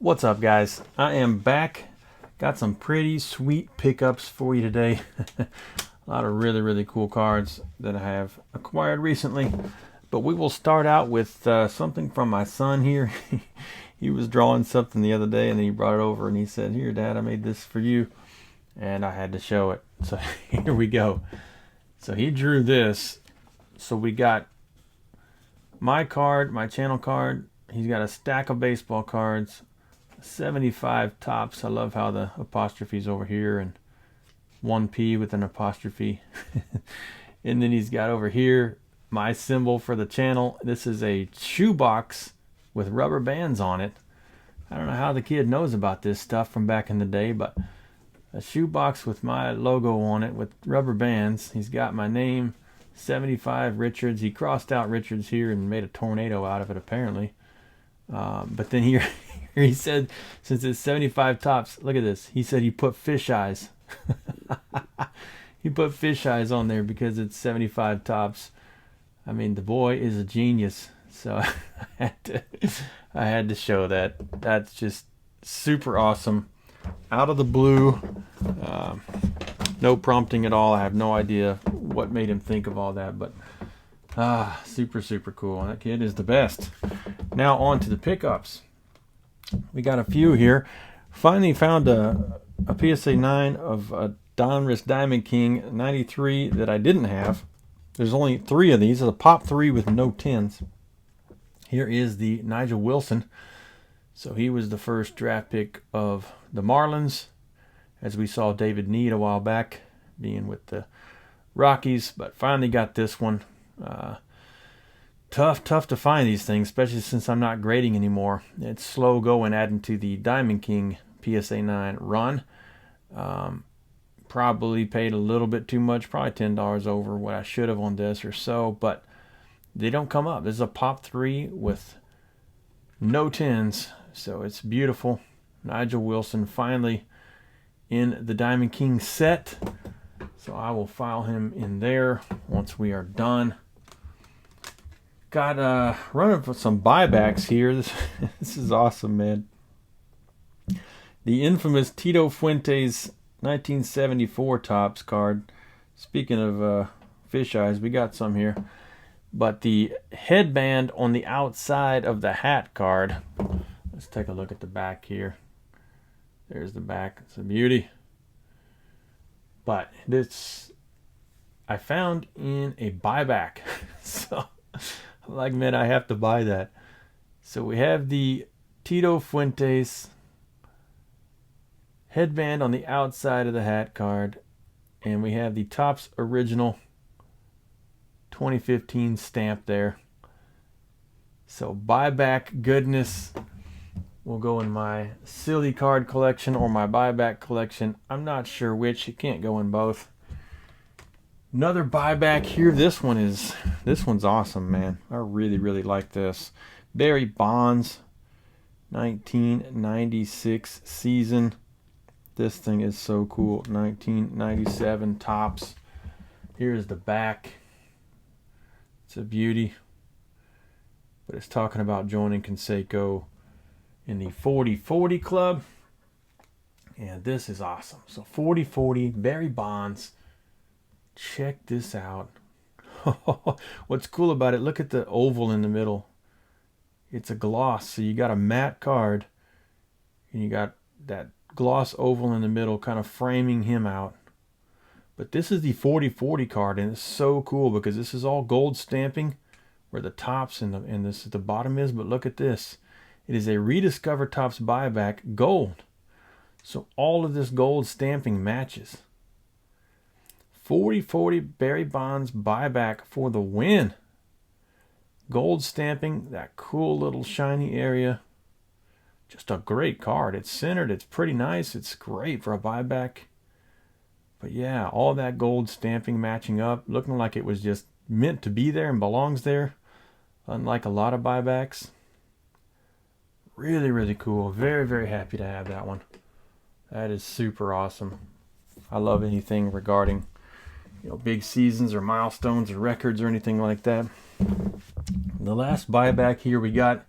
What's up, guys? I am back. Got some pretty sweet pickups for you today. A lot of really cool cards that I have acquired recently. But we will start out with something from my son here. He was drawing something the other day and then he brought it over and he said, "Here, Dad, I made this for you." And I had to show it. So here we go. So he drew this. So we got my card, my channel card. He's got a stack of baseball cards. 75 Topps. I love how the apostrophe's over here and 1P with an apostrophe. And then he's got over here my symbol for the channel. This is a shoebox with rubber bands on it. I don't know how the kid knows about this stuff from back in the day, but a shoebox with my logo on it with rubber bands. He's got my name, 75 Richards. He crossed out Richards here and made a tornado out of it apparently. But then here he said, since it's 75 Topps, look at this. He said he put fish eyes. He put fish eyes on there because it's 75 Topps. I mean, the boy is a genius. So I had to show that. That's just super awesome. Out of the blue. No prompting at all. I have no idea what made him think of all that, but super cool. That kid is the best. Now on to the pickups. We got a few here. Finally found a PSA 9 of a Donruss Diamond King 93 that I didn't have. There's only 3 of these. It's a pop 3 with no 10s. Here is the Nigel Wilson. So he was the first draft pick of the Marlins, as we saw David Need a while back being with the Rockies, but finally got this one. Tough to find these things, especially since I'm not grading anymore. It's slow going adding to the Diamond King PSA 9 run. Probably paid a little bit too much, probably $10 over what I should have on this or so, but they don't come up. This is a pop 3 with no 10s, so it's beautiful. Nigel Wilson finally in the Diamond King set. So I will file him in there once we are done. Got running for some buybacks here. This is awesome, man. The infamous Tito Fuentes 1974 Topps card. Speaking of fish eyes, we got some here. But the headband on the outside of the hat card. Let's take a look at the back here. There's the back. It's a beauty. But this I found in a buyback. So like, man, I have to buy that. So we have the Tito Fuentes headband on the outside of the hat card. And we have the Topps original 2015 stamp there. So buyback goodness will go in my silly card collection or my buyback collection. I'm not sure which. It can't go in both. Another buyback here. This one's awesome, man. I really like this. Barry Bonds 1996 season. This thing is so cool. 1997 Topps. Here's the back. It's a beauty. But it's talking about joining Canseco in the 40-40 club. And this is awesome. So 40-40, Barry Bonds. Check this out. What's cool about it, look at the oval in the middle. It's a gloss. So you got a matte card. And you got that gloss oval in the middle kind of framing him out. But this is the 40-40 card, and it's so cool because this is all gold stamping where the tops and this at the bottom is. But look at this. It is a rediscovered Topps buyback gold. So all of this gold stamping matches. 40-40 Barry Bonds buyback for the win. Gold stamping, that cool little shiny area. Just a great card. It's centered. It's pretty nice. It's great for a buyback. But yeah, all that gold stamping matching up, looking like it was just meant to be there and belongs there, unlike a lot of buybacks. Really cool. Very happy to have that one. That is super awesome. I love anything regarding, big seasons or milestones or records or anything like that. The last buyback here we got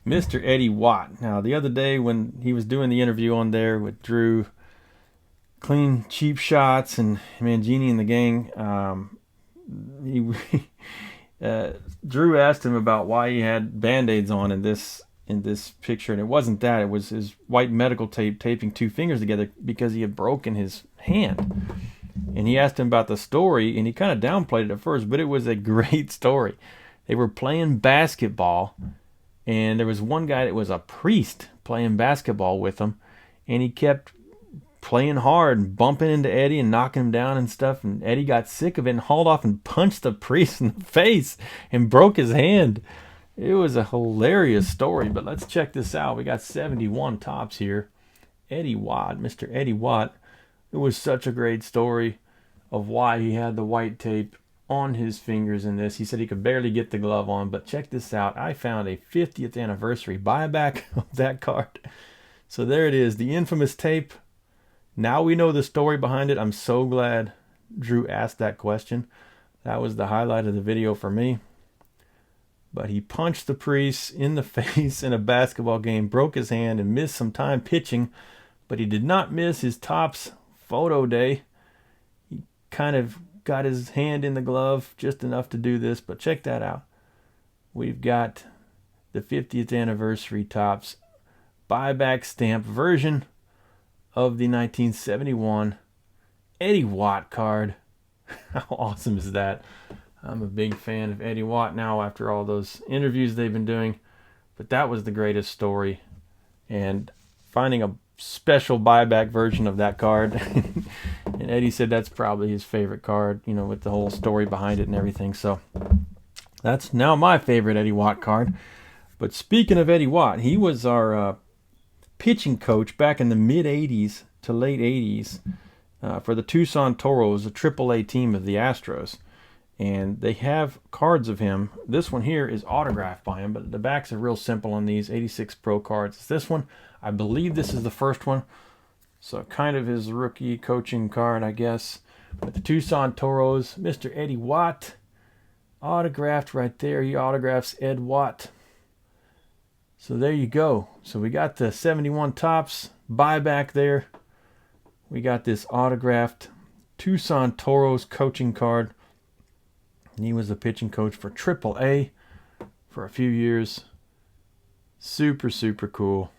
Mr. Eddie Watt. Now, the other day when he was doing the interview on there with Drew, Clean Cheap Shots and Mangini and the gang, Drew asked him about why he had Band-Aids on in this picture, and it wasn't that. It was his white medical tape taping two fingers together because he had broken his hand. And he asked him about the story, and he kind of downplayed it at first, but it was a great story. They were playing basketball, and there was one guy that was a priest playing basketball with him, and he kept playing hard and bumping into Eddie and knocking him down and stuff, and Eddie got sick of it and hauled off and punched the priest in the face and broke his hand. It was a hilarious story, but let's check this out. We got 71 tops here. Eddie Watt, Mr. Eddie Watt. It was such a great story of why he had the white tape on his fingers in this. He said he could barely get the glove on, but check this out. I found a 50th anniversary buyback of that card. So there it is, the infamous tape. Now we know the story behind it. I'm so glad Drew asked that question. That was the highlight of the video for me. But he punched the priest in the face in a basketball game, broke his hand, and missed some time pitching. But he did not miss his Topps photo day. He kind of got his hand in the glove just enough to do this. But check that out. We've got the 50th anniversary Topps buyback stamp version of the 1971 Eddie Watt card. How awesome is that? I'm a big fan of Eddie Watt now after all those interviews they've been doing. But that was the greatest story. And finding a special buyback version of that card. And Eddie said that's probably his favorite card, you know, with the whole story behind it and everything. So that's now my favorite Eddie Watt card. But speaking of Eddie Watt, he was our pitching coach back in the mid-'80s to late 80s for the Tucson Toros, a AAA team of the Astros. And they have cards of him. This one here is autographed by him, but the backs are real simple on these 86 Pro cards. It's this one. I believe this is the first one. So kind of his rookie coaching card, I guess. With the Tucson Toros, Mr. Eddie Watt. Autographed right there. He autographs Ed Watt. So there you go. So we got the 71 Topps buyback there. We got this autographed Tucson Toros coaching card. He was the pitching coach for AAA for a few years. Super, super cool.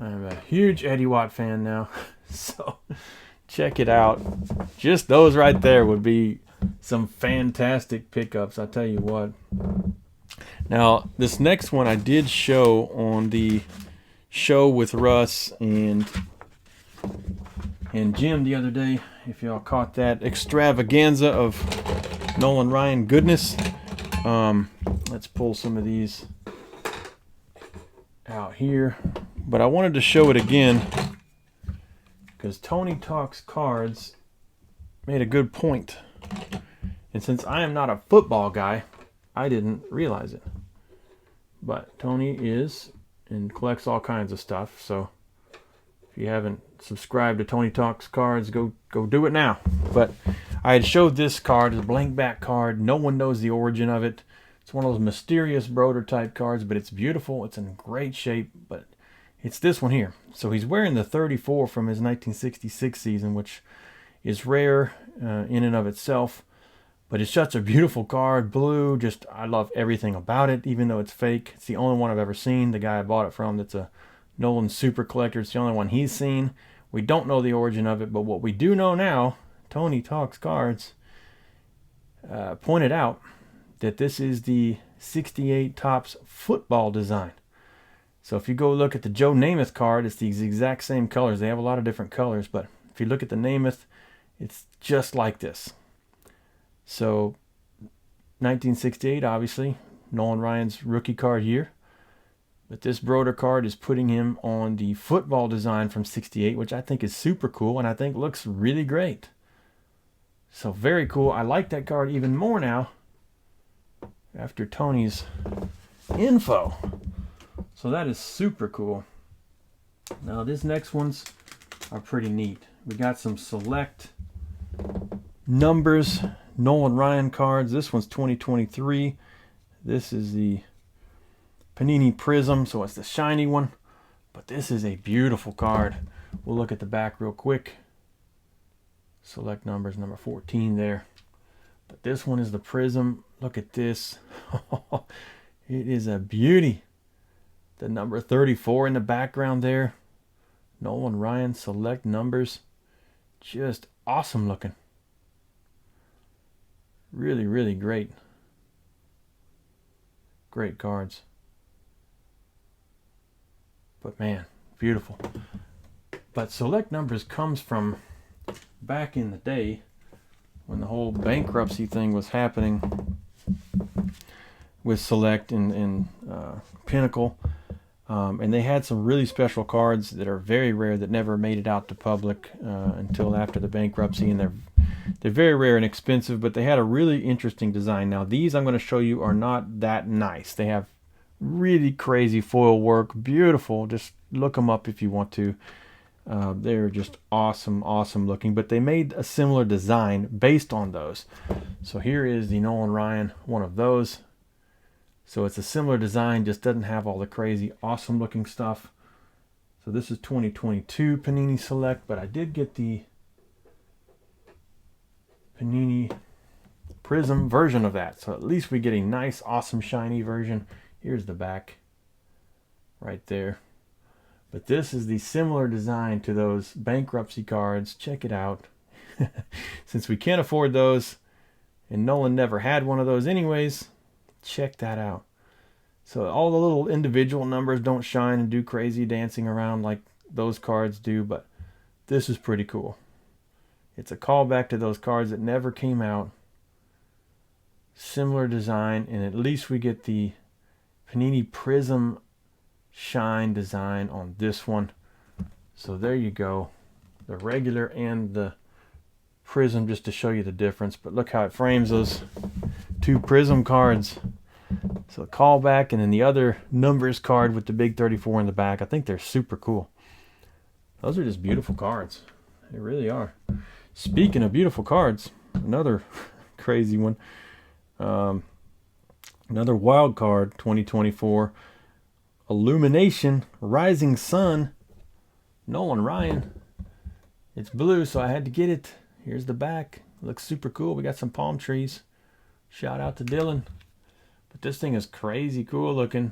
I'm a huge Eddie Watt fan now. So check it out. Just those right there would be some fantastic pickups, I tell you what. Now, this next one I did show on the show with Russ and Jim the other day. If y'all caught that extravaganza of Nolan Ryan goodness. Let's pull some of these out here. But I wanted to show it again because Tony Talks Cards made a good point. And since I am not a football guy, I didn't realize it. But Tony is and collects all kinds of stuff. So if you haven't subscribed to Tony Talks Cards, go do it now. But I had showed this card, a blank back card. No one knows the origin of it. It's one of those mysterious Broder type cards, but it's beautiful. It's in great shape, but it's this one here. So he's wearing the 34 from his 1966 season, which is rare in and of itself. But it's such a beautiful card, blue. Just, I love everything about it, even though it's fake. It's the only one I've ever seen. The guy I bought it from, that's a Nolan super collector. It's the only one he's seen. We don't know the origin of it, but what we do know now, Tony Talks Cards pointed out that this is the 68 Topps football design. So if you go look at the Joe Namath card, it's the exact same colors. They have a lot of different colors, but if you look at the Namath, it's just like this. So 1968, obviously, Nolan Ryan's rookie card year. But this Broder card is putting him on the football design from 68, which I think is super cool and I think looks really great. So very cool. I like that card even more now after Tony's info. So that is super cool. Now these next ones are pretty neat. We got some select numbers Nolan Ryan cards. This one's 2023. This is the Panini Prism, so it's the shiny one. But this is a beautiful card. We'll look at the back real quick. Select numbers, number 14 there. But this one is the Prism. Look at this. It is a beauty. The number 34 in the background there. Nolan Ryan, select numbers. Just awesome looking. Really, really great. Great cards. But man, beautiful. But select numbers comes from back in the day when the whole bankruptcy thing was happening with Select and Pinnacle. And they had some really special cards that are very rare that never made it out to public until after the bankruptcy. And they're very rare and expensive, but they had a really interesting design. Now, these I'm going to show you are not that nice. They have really crazy foil work, beautiful. Just look them up if you want to. They're just awesome, awesome looking. But they made a similar design based on those. So here is the Nolan Ryan, one of those. So it's a similar design, just doesn't have all the crazy, awesome looking stuff. So this is 2022 Panini Select, but I did get the Panini Prism version of that. So at least we get a nice, awesome, shiny version. Here's the back right there. But this is the similar design to those bankruptcy cards. Check it out. Since we can't afford those, and Nolan never had one of those anyways, check that out. So all the little individual numbers don't shine and do crazy dancing around like those cards do, but this is pretty cool. It's a callback to those cards that never came out. Similar design, and at least we get the Panini Prism shine design on this one. So there you go. The regular and the Prism, just to show you the difference. But look how it frames those two Prism cards. So a callback, and then the other numbers card with the big 34 in the back. I think they're super cool. Those are just beautiful cards. They really are. Speaking of beautiful cards, another crazy one. Another wild card, 2024. Illumination, Rising Sun, Nolan Ryan. It's blue, so I had to get it. Here's the back. Looks super cool. We got some palm trees. Shout out to Dylan. But this thing is crazy cool looking.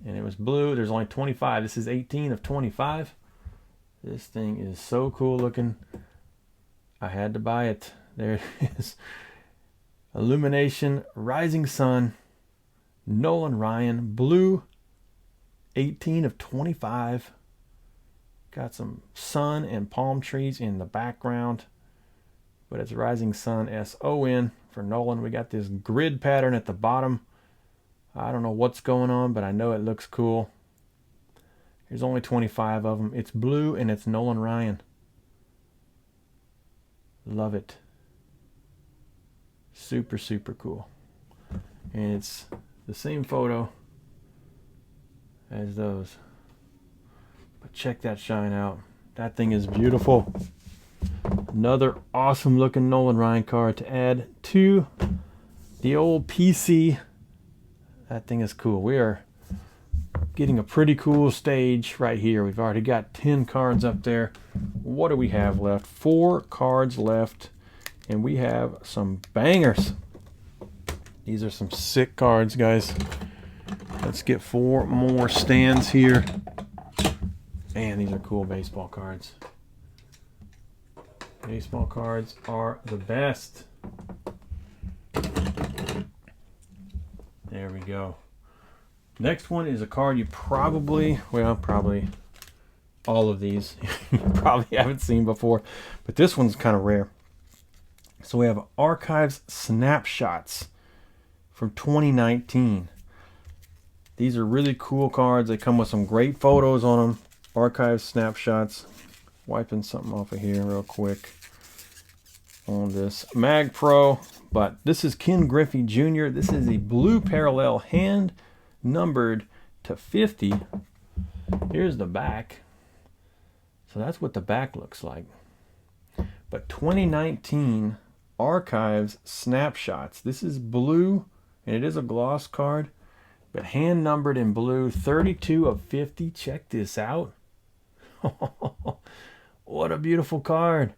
And it was blue. There's only 25. This is 18 of 25. This thing is so cool looking. I had to buy it. There it is. Illumination, Rising Sun, Nolan Ryan, blue, 18 of 25. Got some sun and palm trees in the background. But it's Rising Sun, S-O-N for Nolan. We got this grid pattern at the bottom. I don't know what's going on, but I know it looks cool. There's only 25 of them. It's blue and it's Nolan Ryan. Love it. Super, super cool. And it's the same photo as those. But check that shine out. That thing is beautiful. Another awesome looking Nolan Ryan card to add to the old PC. That thing is cool. We are getting a pretty cool stage right here. We've already got 10 cards up there. What do we have left? 4 cards left. And we have some bangers. These are some sick cards, guys. Let's get 4 more stands here. Man, these are cool baseball cards. Baseball cards are the best. There we go. Next one is a card you probably all of these you probably haven't seen before, but this one's kind of rare. So we have Archives Snapshots from 2019. These are really cool cards. They come with some great photos on them. Archives Snapshots. Wiping something off of here real quick on this Mag Pro. But this is Ken Griffey Jr. This is a blue parallel, hand numbered to 50. Here's the back. So that's what the back looks like. But 2019 Archives Snapshots. This is blue, and it is a gloss card, but hand numbered in blue, 32 of 50. Check this out. What a beautiful card.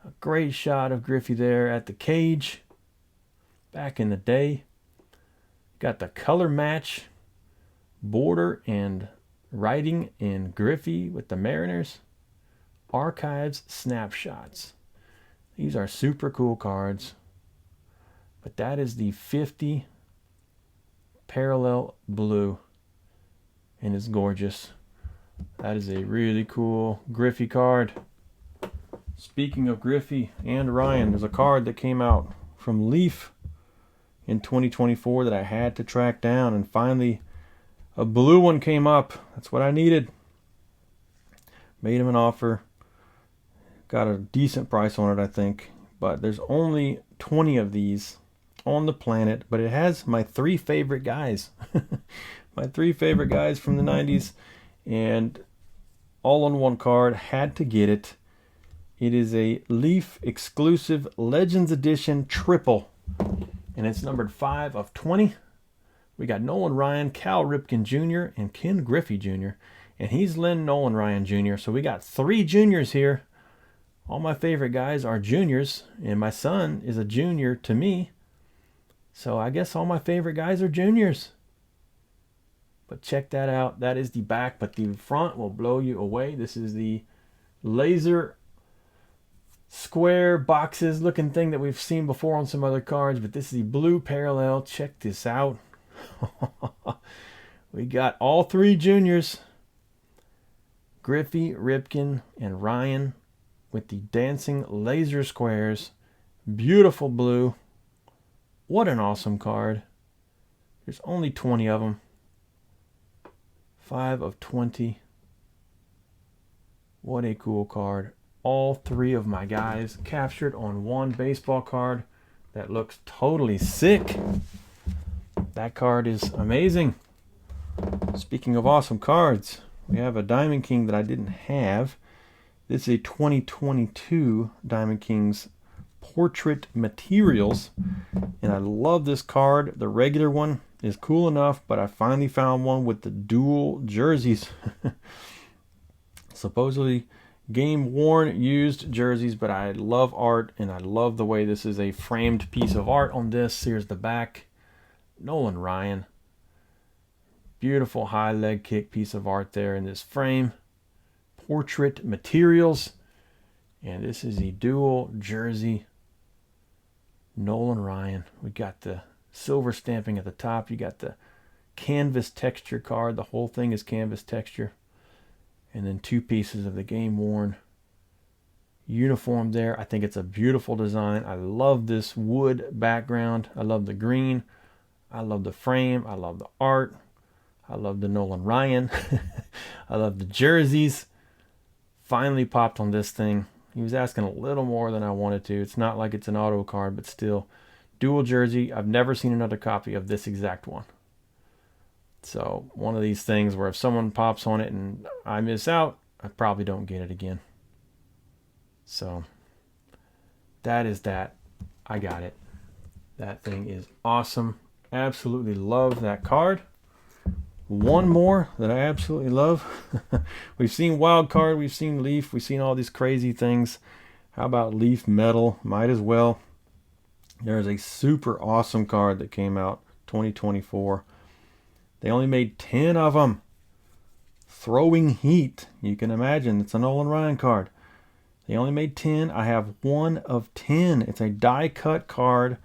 A great shot of Griffey there at the cage back in the day. Got the color match border and writing in Griffey with the Mariners. Archives snapshots. These are super cool cards. But that is the 50 parallel blue. And it's gorgeous. That is a really cool Griffey card. Speaking of Griffey and Ryan, there's a card that came out from Leaf in 2024 that I had to track down, and finally a blue one came up. That's what I needed. Made him an offer. Got a decent price on it, I think. But there's only 20 of these on the planet, but it has my 3 favorite guys. My 3 favorite guys from the 90s, and all on one card. Had to get it. It is a Leaf exclusive Legends Edition triple, and it's numbered 5 of 20. We got Nolan Ryan, Cal Ripken Jr., and Ken Griffey Jr., and he's Lynn Nolan Ryan Jr., so we got 3 juniors here. All my favorite guys are juniors, and my son is a junior to me, so I guess all my favorite guys are juniors. But check that out. That is the back, but the front will blow you away. This is the laser square boxes looking thing that we've seen before on some other cards, but this is the blue parallel. Check this out. We got all 3 juniors, Griffey, Ripken, and Ryan, with the dancing laser squares. Beautiful blue. What an awesome card. There's only 20 of them. 5 of 20. What a cool card. All 3 of my guys captured on one baseball card that looks totally sick. That card is amazing. Speaking of awesome cards, we have a Diamond King that I didn't have. This is a 2022 Diamond Kings Portrait Materials, and I love this card. The regular one is cool enough, but I finally found one with the dual jerseys. Supposedly game worn used jerseys, but I love art, and I love the way this is a framed piece of art on this. Here's the back. Nolan Ryan. Beautiful high leg kick piece of art there in this frame. Portrait Materials. And this is a dual jersey. Nolan Ryan. We got the silver stamping at the top. You got the canvas texture card. The whole thing is canvas texture. And then 2 pieces of the game worn uniform there. I think it's a beautiful design. I love this wood background. I love the green. I love the frame. I love the art. I love the Nolan Ryan. I love the jerseys. Finally popped on this thing. He was asking a little more than I wanted to. It's not like it's an auto card, but still. Dual jersey. I've never seen another copy of this exact one. So one of these things where if someone pops on it and I miss out, I probably don't get it again. So that is that. I got it. That thing is awesome. Absolutely love that card. One more that I absolutely love. We've seen Wild Card, we've seen Leaf, we've seen all these crazy things. How about Leaf Metal? Might as well. There's a super awesome card that came out 2024. They only made 10 of them. Throwing Heat. You can imagine, it's a Nolan Ryan card. They only made 10. I have 1 of 10. It's a die cut card.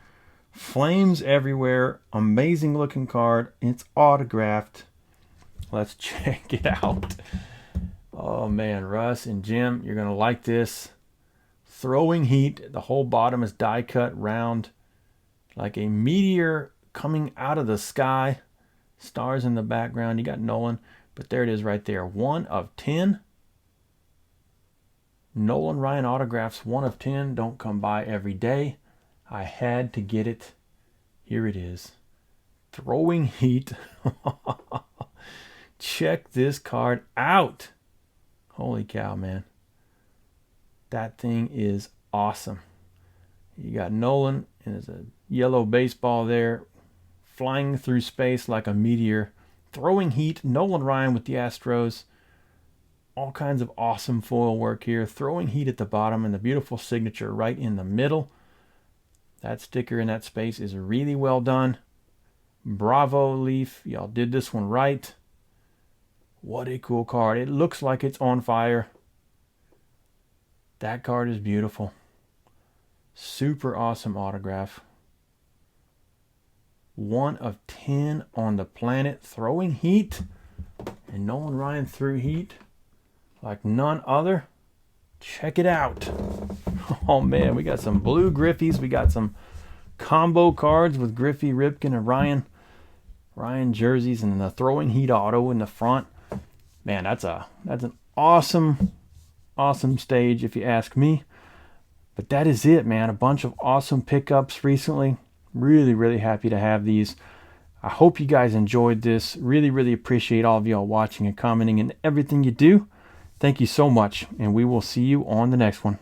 Flames everywhere. Amazing looking card. It's autographed. Let's check it out. Oh man, Russ and Jim, you're going to like this. Throwing Heat. The whole bottom is die cut round. Like a meteor coming out of the sky. Stars in the background. You got Nolan. But there it is right there. 1 of 10. Nolan Ryan autographs. 1 of 10. Don't come by every day. I had to get it. Here it is. Throwing Heat. Check this card out. Holy cow, man. That thing is awesome. You got Nolan, and there's a yellow baseball there. flying through space like a meteor. Throwing heat, Nolan Ryan with the Astros. All kinds of awesome foil work here. Throwing heat at the bottom and the beautiful signature right in the middle. That sticker in that space is really well done. Bravo, Leaf. Y'all did this one right. What a cool card. It looks like it's on fire. That card is beautiful. Super awesome autograph. 1 of 10 on the planet. Throwing heat. And Nolan Ryan threw heat like none other. Check it out. Oh man, we got some blue Griffies. We got some combo cards with Griffey, Ripken, and Ryan jerseys, and the throwing heat auto in the front. Man, that's an awesome stage if you ask me. But that is it, man. A bunch of awesome pickups recently. Really happy to have these. I hope you guys enjoyed this. Really appreciate all of y'all watching and commenting and everything you do. Thank you so much, and we will see you on the next one.